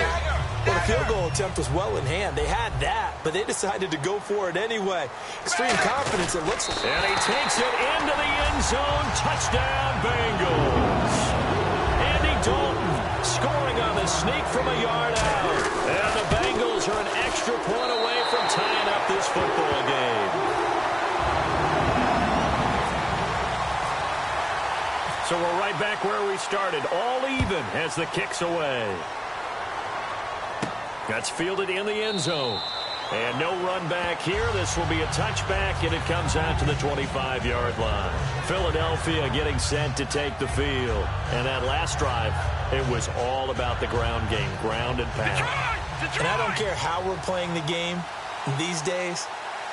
B: Well, the field goal attempt was well in hand. They had that, but they decided to go for it anyway. Extreme confidence, it looks like.
A: And he takes it into the end zone. Touchdown, Bengals. Andy Dalton scoring on the sneak from a yard out. And the Bengals are an extra point away from tying up this football game. So we're right back where we started, all even as the kick's away. That's fielded in the end zone. And no run back here. This will be a touchback, and it comes out to the 25-yard line. Philadelphia getting set to take the field. And that last drive, it was all about the ground game, ground and pound.
B: And I don't care how we're playing the game these days.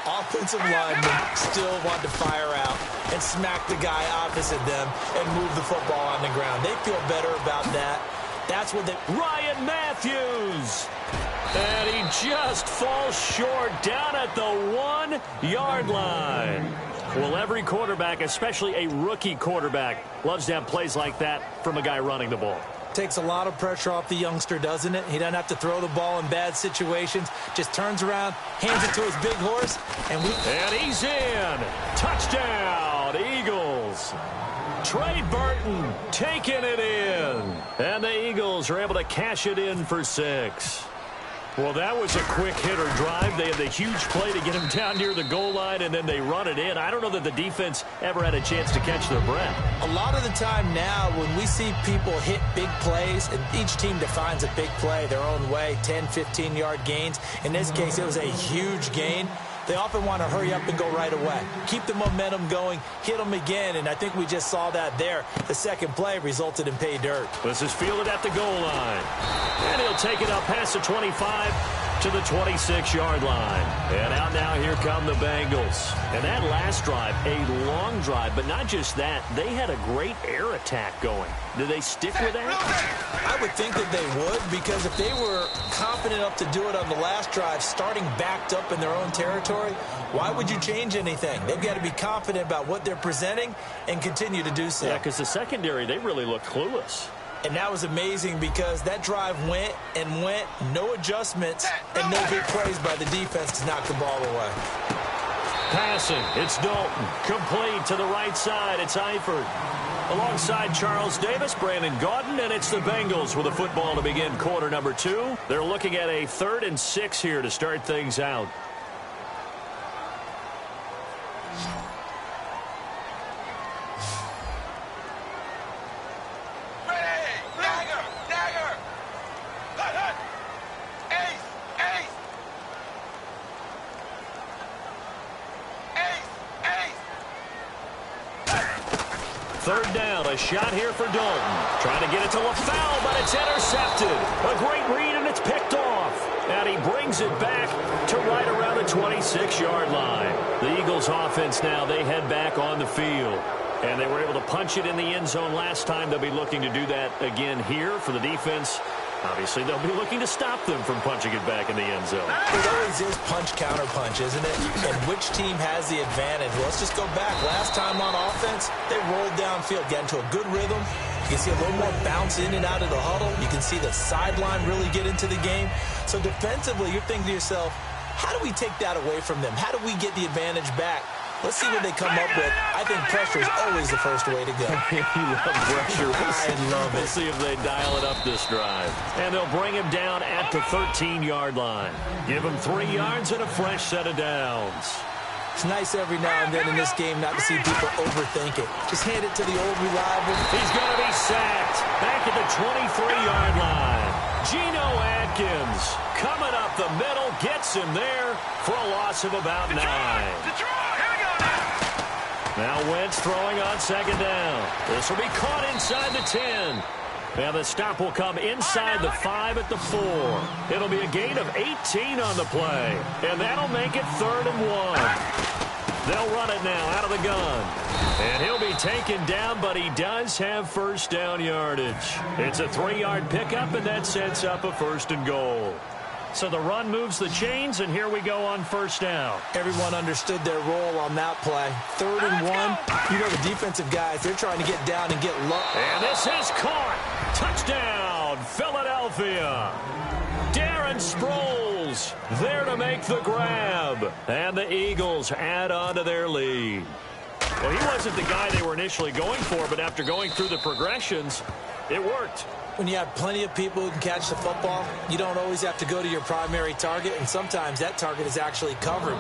B: Offensive linemen still want to fire out and smack the guy opposite them and move the football on the ground. They feel better about that. That's what they...
A: Ryan Matthews! And he just falls short down at the 1-yard line. Well, every quarterback, especially a rookie quarterback, loves to have plays like that from a guy running the ball.
B: Takes a lot of pressure off the youngster, doesn't it? He doesn't have to throw the ball in bad situations. Just turns around, hands it to his big horse, and
A: he's in. Touchdown, Eagles. Trey Burton taking it in. And the Eagles are able to cash it in for 6. Well, that was a quick hitter drive. They had the huge play to get him down near the goal line, and then they run it in. I don't know that the defense ever had a chance to catch their breath.
B: A lot of the time now when we see people hit big plays, and each team defines a big play their own way, 10, 15-yard gains. In this case, it was a huge gain. They often want to hurry up and go right away. Keep the momentum going, hit them again, and I think we just saw that there. The second play resulted in pay dirt.
A: This is fielded at the goal line. And he'll take it up past the 25 to the 26-yard line. And out now, here come the Bengals. And that last drive, a long drive, but not just that. They had a great air attack going. Do they stick with that?
B: I would think that they would, because if they were confident enough to do it on the last drive, starting backed up in their own territory, why would you change anything? They've got to be confident about what they're presenting and continue to do so.
A: Yeah, because the secondary, they really look clueless.
B: And that was amazing because that drive went and went, no adjustments, and no big plays by the defense to knock the ball away.
A: Passing, it's Dalton. Complete to the right side, it's Eifert. Alongside Charles Davis, Brandon Gaudin, and it's the Bengals with the football to begin quarter number 2. They're looking at a 3rd and 6 here to start things out. Third down, a shot here for Dalton. Trying to get it to LaFell, but it's intercepted. A great read, and it's picked off. And he brings it back to right around the 26-yard line. The Eagles offense now, they head back on the field. And they were able to punch it in the end zone last time. They'll be looking to do that again here for the defense. Obviously, they'll be looking to stop them from punching it back in the end zone.
B: It always is punch-counter-punch, isn't it? And which team has the advantage? Well, let's just go back. Last time on offense, they rolled downfield, got into a good rhythm. You can see a little more bounce in and out of the huddle. You can see the sideline really get into the game. So defensively, you're thinking to yourself, how do we take that away from them? How do we get the advantage back? Let's see what they come up with. I think pressure is always the first way to go.
A: You love pressure.
B: I love it.
A: We'll see if they dial it up this drive. And they'll bring him down at the 13-yard line. Give him 3 yards and a fresh set of downs.
B: It's nice every now and then in this game not to see people overthink it. Just hand it to the old reliable.
A: He's going to be sacked back at the 23-yard line. Geno Atkins coming up the middle, gets him there for a loss of about 9. Now Wentz throwing on second down. This will be caught inside the 10. Now the stop will come inside the 5 at the 4. It'll be a gain of 18 on the play. And that'll make it 3rd and 1. They'll run it now out of the gun. And he'll be taken down, but he does have first down yardage. It's a 3-yard pickup, and that sets up a 1st and goal. So the run moves the chains, and here we go on first down.
B: Everyone understood their role on that play. 3rd and 1. You know the defensive guys, they're trying to get down and get low.
A: And this is caught. Touchdown, Philadelphia. Darren Sproles there to make the grab. And the Eagles add on to their lead. Well, he wasn't the guy they were initially going for, but after going through the progressions, it worked.
B: When you have plenty of people who can catch the football, you don't always have to go to your primary target, and sometimes that target is actually covered.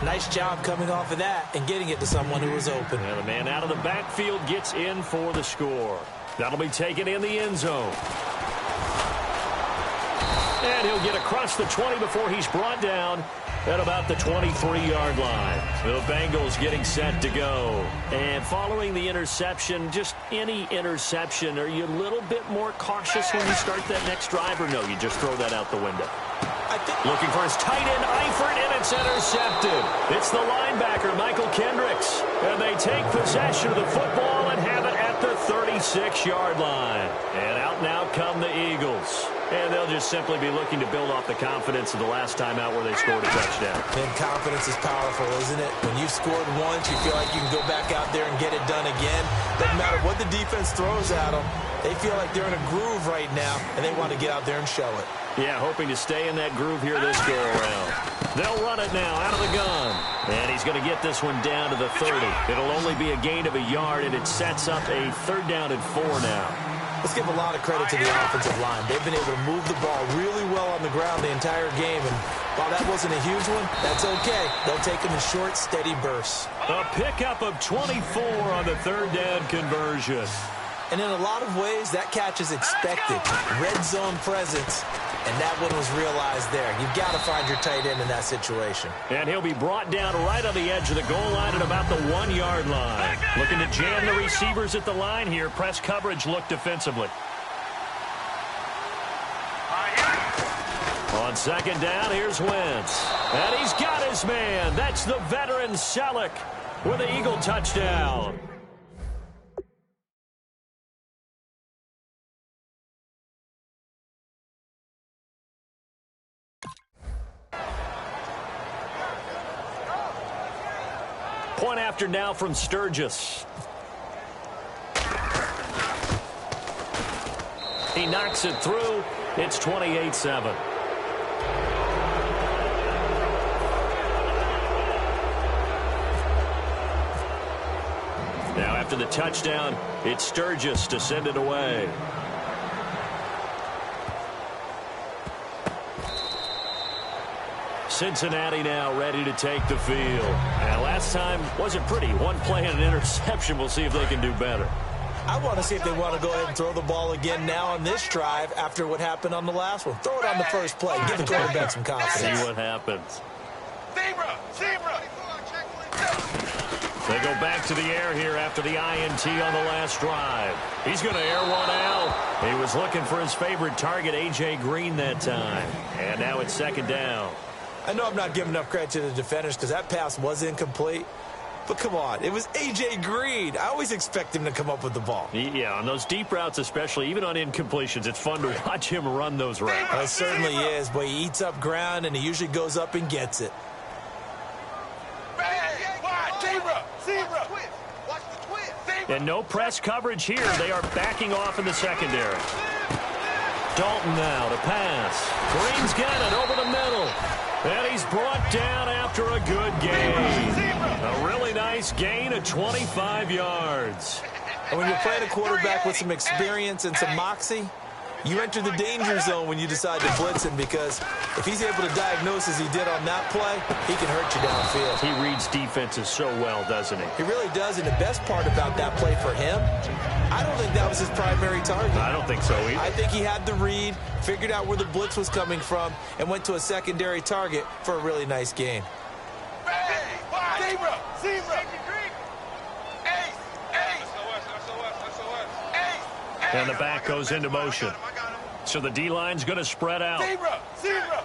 B: Nice job coming off of that and getting it to someone who was open.
A: And the man out of the backfield gets in for the score. That'll be taken in the end zone. And he'll get across the 20 before he's brought down at about the 23-yard line. The Bengals getting set to go. And following the interception, just any interception, are you a little bit more cautious when you start that next drive, or no, you just throw that out the window? Looking for his tight end, Eifert, and it's intercepted. It's the linebacker, Michael Kendricks. And they take possession of the football and have it at the 36-yard line. And out now come the Eagles. And they'll just simply be looking to build off the confidence of the last time out where they scored a touchdown.
B: And confidence is powerful, isn't it? When you've scored once, you feel like you can go back out there and get it done again. Doesn't matter what the defense throws at them. They feel like they're in a groove right now, and they want to get out there and show it.
A: Yeah, hoping to stay in that groove here this go-around. They'll run it now out of the gun. And he's going to get this one down to the 30. It'll only be a gain of a yard, and it sets up a 3rd down and 4 now.
B: Let's give a lot of credit to the offensive line. They've been able to move the ball really well on the ground the entire game, and while that wasn't a huge one, that's okay. They'll take them in short, steady bursts.
A: A pickup of 24 on the third down conversion.
B: And in a lot of ways, that catch is expected. Red zone presence, and that one was realized there. You've got to find your tight end in that situation.
A: And he'll be brought down right on the edge of the goal line at about the 1-yard line. Looking to jam the receivers at the line here. Press coverage look defensively. On second down, here's Wentz. And he's got his man. That's the veteran Selleck with an Eagle touchdown. Point after now from Sturgis. He knocks it through. It's 28-7. Now after the touchdown, it's Sturgis to send it away. Cincinnati now ready to take the field. And last time wasn't pretty. One play and an interception. We'll see if they can do better.
B: I want to see if they want to go ahead and throw the ball again now on this drive after what happened on the last one. Throw it on the first play. Give the quarterback some confidence.
A: See what happens.
C: Zebra! Zebra!
A: They go back to the air here after the INT on the last drive. He's going to air one out. He was looking for his favorite target, A.J. Green, that time. And now it's second down.
B: I know I'm not giving enough credit to the defenders because that pass was incomplete. But come on, it was A.J. Green. I always expect him to come up with the ball.
A: Yeah, on those deep routes especially, even on incompletions, it's fun to watch him run those routes.
B: It certainly is, but he eats up ground and he usually goes up and gets it.
C: Zebra! Zebra!
A: And no press coverage here. They are backing off in the secondary. Dalton now to pass. Green's got it over the middle. And he's brought down after a good gain. A really nice gain of 25 yards.
B: And when you're playing a quarterback with some experience and some moxie, you enter the danger zone when you decide to blitz him, because if he's able to diagnose as he did on that play, he can hurt you downfield.
A: He reads defenses so well, doesn't he?
B: He really does, and the best part about that play for him, I don't think that was his primary target.
A: I don't think so either.
B: I think he had the read, figured out where the blitz was coming from, and went to a secondary target for a really nice gain.
C: Zebra! Zebra!
A: And the back goes into motion. So the D-line's going to spread out.
C: Zebra! Zebra!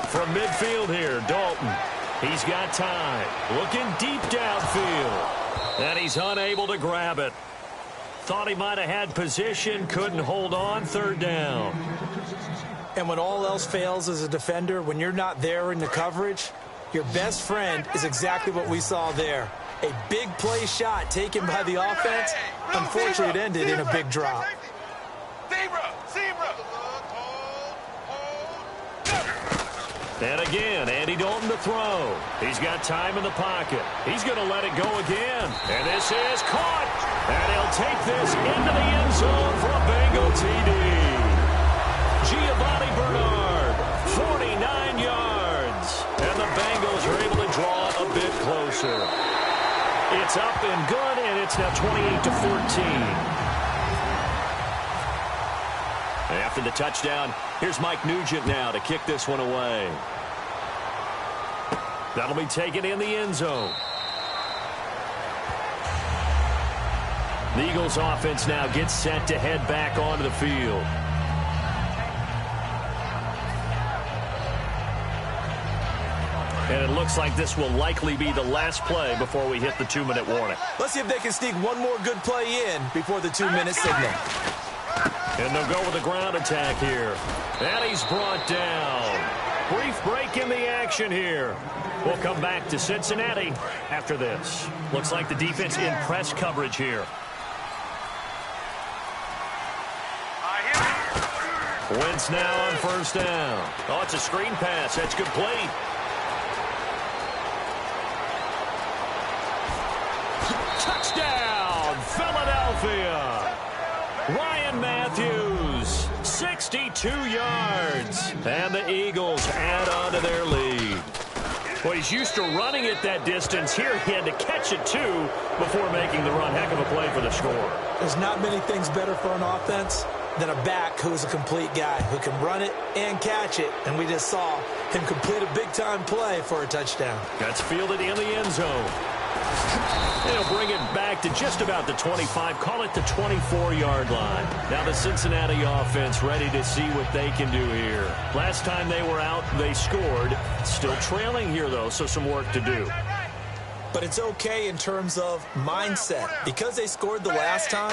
A: From midfield here, Dalton. He's got time. Looking deep downfield. And he's unable to grab it. Thought he might have had position, couldn't hold on, third down.
B: And when all else fails as a defender, when you're not there in the coverage, your best friend is exactly what we saw there. A big play shot taken by the offense. Unfortunately, it ended in a big drop.
C: Zebra! Zebra!
A: And again, Andy Dalton to throw. He's got time in the pocket. He's going to let it go again. And this is caught. And he'll take this into the end zone for a Bengal TD. Giovanni Bernard, 49 yards. And the Bengals are able to draw a bit closer. It's up and good, and it's now 28-14. After the touchdown, here's Mike Nugent now to kick this one away. That'll be taken in the end zone. The Eagles offense now gets set to head back onto the field. And it looks like this will likely be the last play before we hit the 2-minute warning.
B: Let's see if they can sneak one more good play in before the 2-minute signal.
A: And they'll go with the ground attack here. And he's brought down. Brief break in the action here. We'll come back to Cincinnati after this. Looks like the defense in press coverage here. Wentz now on first down. Oh, it's a screen pass. That's complete. Touchdown, Philadelphia. Ryan Matthews, 62 yards. And the Eagles add on to their lead. Well, he's used to running it that distance. Here he had to catch it, too, before making the run. Heck of a play for the score.
B: There's not many things better for an offense than a back who's a complete guy who can run it and catch it. And we just saw him complete a big-time play for a touchdown.
A: That's fielded in the end zone. They'll bring it back to just about the 25, call it the 24-yard line. Now the Cincinnati offense ready to see what they can do here. Last time they were out, they scored. Still trailing here, though, so some work to do.
B: But it's okay in terms of mindset. Because they scored the last time,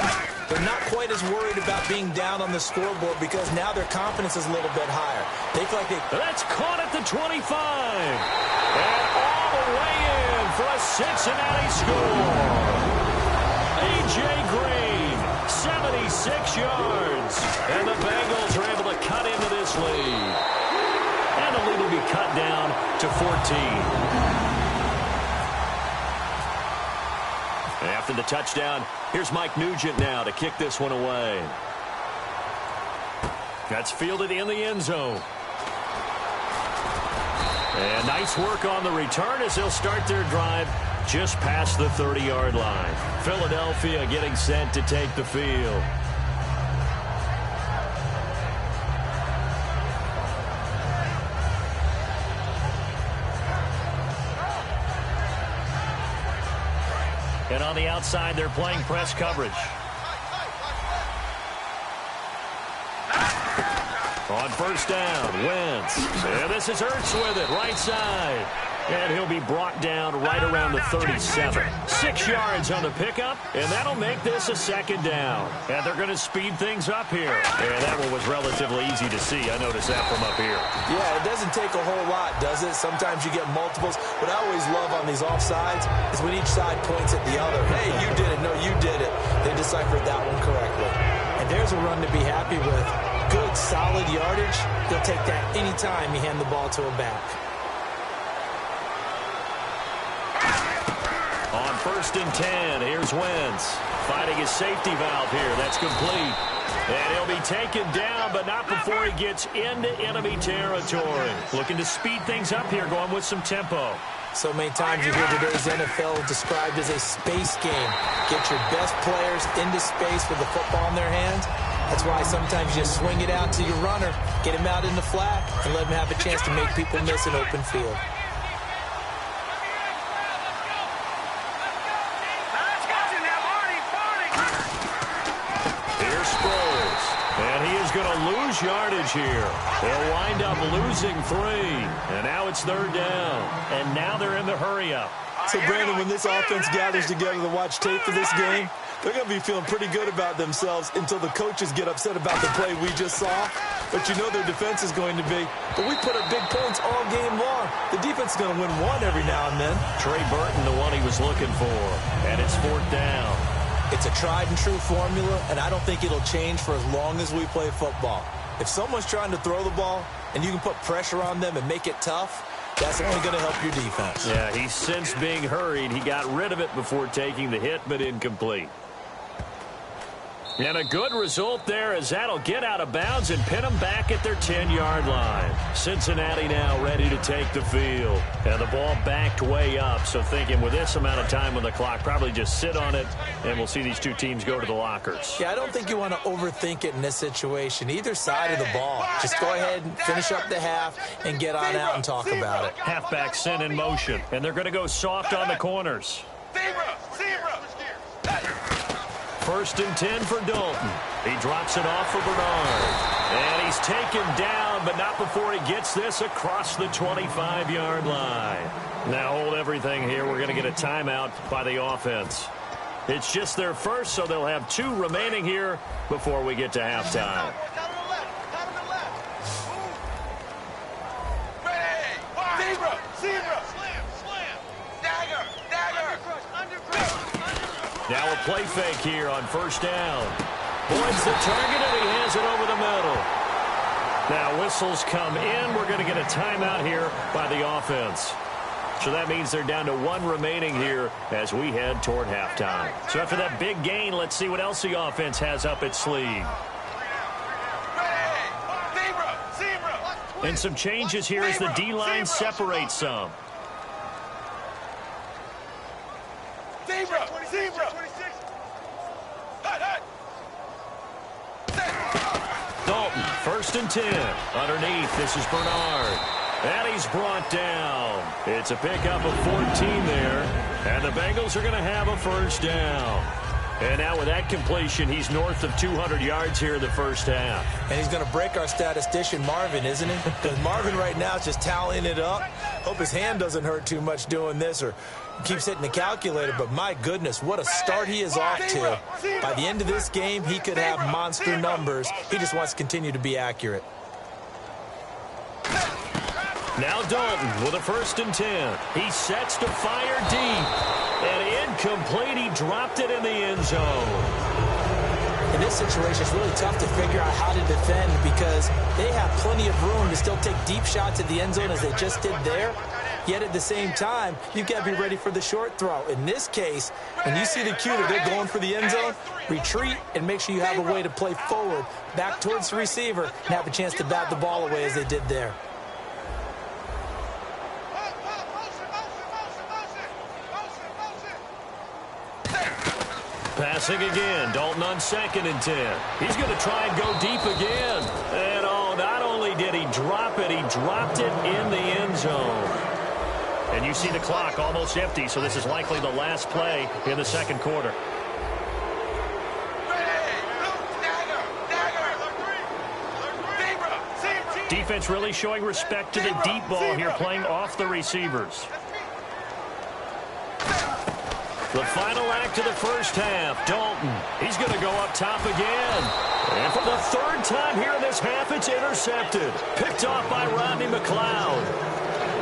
B: they're not quite as worried about being down on the scoreboard because now their confidence is a little bit higher. They feel like they...
A: That's caught at the 25. And all the way in for a Cincinnati score. A.J. Green, 76 yards. And the Bengals are able to cut into this lead. And the lead will be cut down to 14. After the touchdown, here's Mike Nugent now to kick this one away. That's fielded in the end zone. And nice work on the return as they'll start their drive just past the 30-yard line. Philadelphia getting set to take the field. And on the outside, they're playing press coverage. On first down, Wentz. And this is Ertz with it, right side. And he'll be brought down right around the 37. 6 yards on the pickup, and that'll make this a second down. And they're going to speed things up here. And that one was relatively easy to see. I noticed that from up here.
B: Yeah, it doesn't take a whole lot, does it? Sometimes you get multiples. What I always love on these offsides is when each side points at the other. Hey, you did it. No, you did it. They deciphered that one correctly. And there's a run to be happy with. Good, solid yardage. They'll take that anytime you hand the ball to a back.
A: On first and 10, here's Wentz. Fighting his safety valve here. That's complete. And he'll be taken down, but not before he gets into enemy territory. Looking to speed things up here, going with some tempo.
B: So many times you hear today's NFL described as a space game. Get your best players into space with the football in their hands. That's why sometimes you just swing it out to your runner, get him out in the flat, and let him have a chance to make people miss an open field.
A: And he is going to lose yardage here. They'll wind up losing 3. And now it's third down. And now they're in the hurry-up.
B: So, Brandon, when this offense gathers together to watch tape for this game, they're going to be feeling pretty good about themselves until the coaches get upset about the play we just saw. But you know their defense is going to be, but we put up big points all game long. The defense is going to win one every now and then.
A: Trey Burton, the one he was looking for. And it's fourth down.
B: It's a tried-and-true formula, and I don't think it'll change for as long as we play football. If someone's trying to throw the ball and you can put pressure on them and make it tough, that's only going to help your defense.
A: Yeah, he's since being hurried. He got rid of it before taking the hit, but incomplete. And a good result there as that'll get out of bounds and pin them back at their 10-yard line. Cincinnati now ready to take the field. And the ball backed way up, so thinking with this amount of time on the clock, probably just sit on it, and we'll see these two teams go to the lockers.
B: Yeah, I don't think you want to overthink it in this situation. Either side of the ball. Just go ahead and finish up the half and get on out and talk about it.
A: Halfback sent in motion, and they're going to go soft on the corners. First and 10 for Dalton. He drops it off for Bernard. And he's taken down, but not before he gets this across the 25-yard line. Now hold everything here. We're going to get a timeout by the offense. It's just their first, so they'll have 2 remaining here before we get to halftime. Now a play fake here on first down. Boyd's the target, and he has it over the middle. Now whistles come in. We're going to get a timeout here by the offense. So that means they're down to 1 remaining here as we head toward halftime. So after that big gain, let's see what else the offense has up its sleeve. And some changes here as the D-line separates some. Dalton, 1st and 10. Underneath, this is Bernard. And he's brought down. It's a pickup of 14 there. And the Bengals are going to have a 1st down. And now with that completion, he's north of 200 yards here in the first half.
B: And he's going to break our statistician, Marvin, isn't he? Because Marvin right now is just tallying it up. Hope his hand doesn't hurt too much doing this or keeps hitting the calculator. But my goodness, what a start he is off to. By the end of this game, he could have monster numbers. He just wants to continue to be accurate.
A: Now Dalton with a 1st and 10. He sets to fire deep. And incomplete. He dropped it in the end zone.
B: In this situation, it's really tough to figure out how to defend because they have plenty of room to still take deep shots at the end zone as they just did there. Yet at the same time, you've got to be ready for the short throw. In this case, when you see the cue that they're going for the end zone, retreat and make sure you have a way to play forward, back towards the receiver, and have a chance to bat the ball away as they did there.
A: Passing again. Dalton on 2nd and 10. He's going to try and go deep again. And not only did he drop it, he dropped it in the end zone. And you see the clock almost empty, so this is likely the last play in the second quarter. Defense really showing respect to the deep ball here, playing off the receivers. The final act of the first half, Dalton. He's going to go up top again. And for the 3rd time here in this half, it's intercepted. Picked off by Rodney McLeod.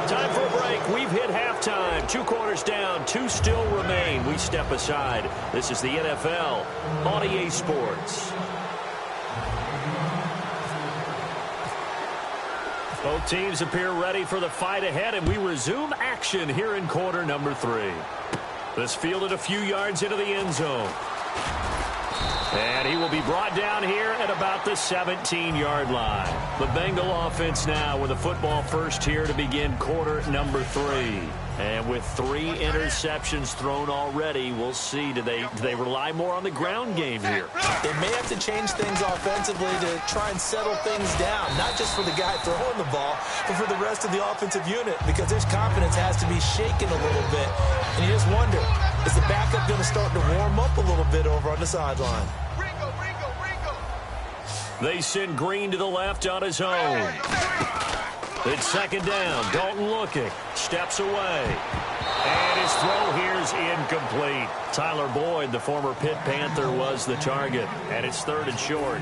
A: Time for a break. We've hit halftime. 2 quarters down. 2 still remain. We step aside. This is the NFL on EA Sports. Both teams appear ready for the fight ahead, and we resume action here in quarter number 3. This fielded a few yards into the end zone. And he will be brought down here at about the 17-yard line. The Bengal offense now with a football first here to begin quarter number 3. And with 3 interceptions thrown already, we'll see. Do they rely more on the ground game here?
B: They may have to change things offensively to try and settle things down, not just for the guy throwing the ball, but for the rest of the offensive unit, because their confidence has to be shaken a little bit. And you just wonder, is the backup going to start to warm up a little bit over on the sideline?
A: They send Green to the left on his own. It's 2nd down. Dalton looking. Steps away. And his throw here's incomplete. Tyler Boyd, the former Pitt Panther, was the target. And it's 3rd and short.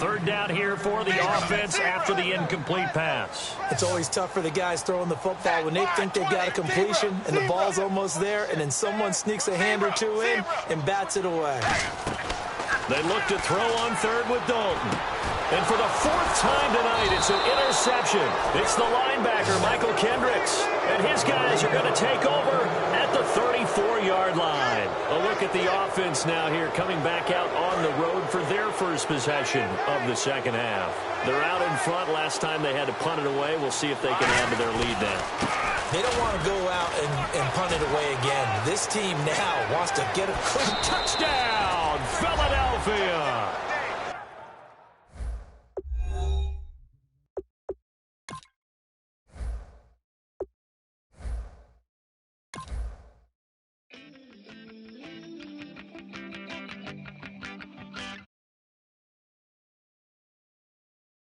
A: 3rd down here for the offense after the incomplete pass.
B: It's always tough for the guys throwing the football when they think they've got a completion and the ball's almost there, and then someone sneaks a hand or 2 in and bats it away.
A: They look to throw on 3rd with Dalton. And for the 4th time tonight, it's an interception. It's the linebacker, Michael Kendricks. And his guys are going to take over at the 34-yard line. A look at the offense now here, coming back out on the road for their first possession of the second half. They're out in front. Last time they had to punt it away. We'll see if they can add to their lead now.
B: They don't want to go out and punt it away again. This team now wants to get a quick
A: touchdown. Fell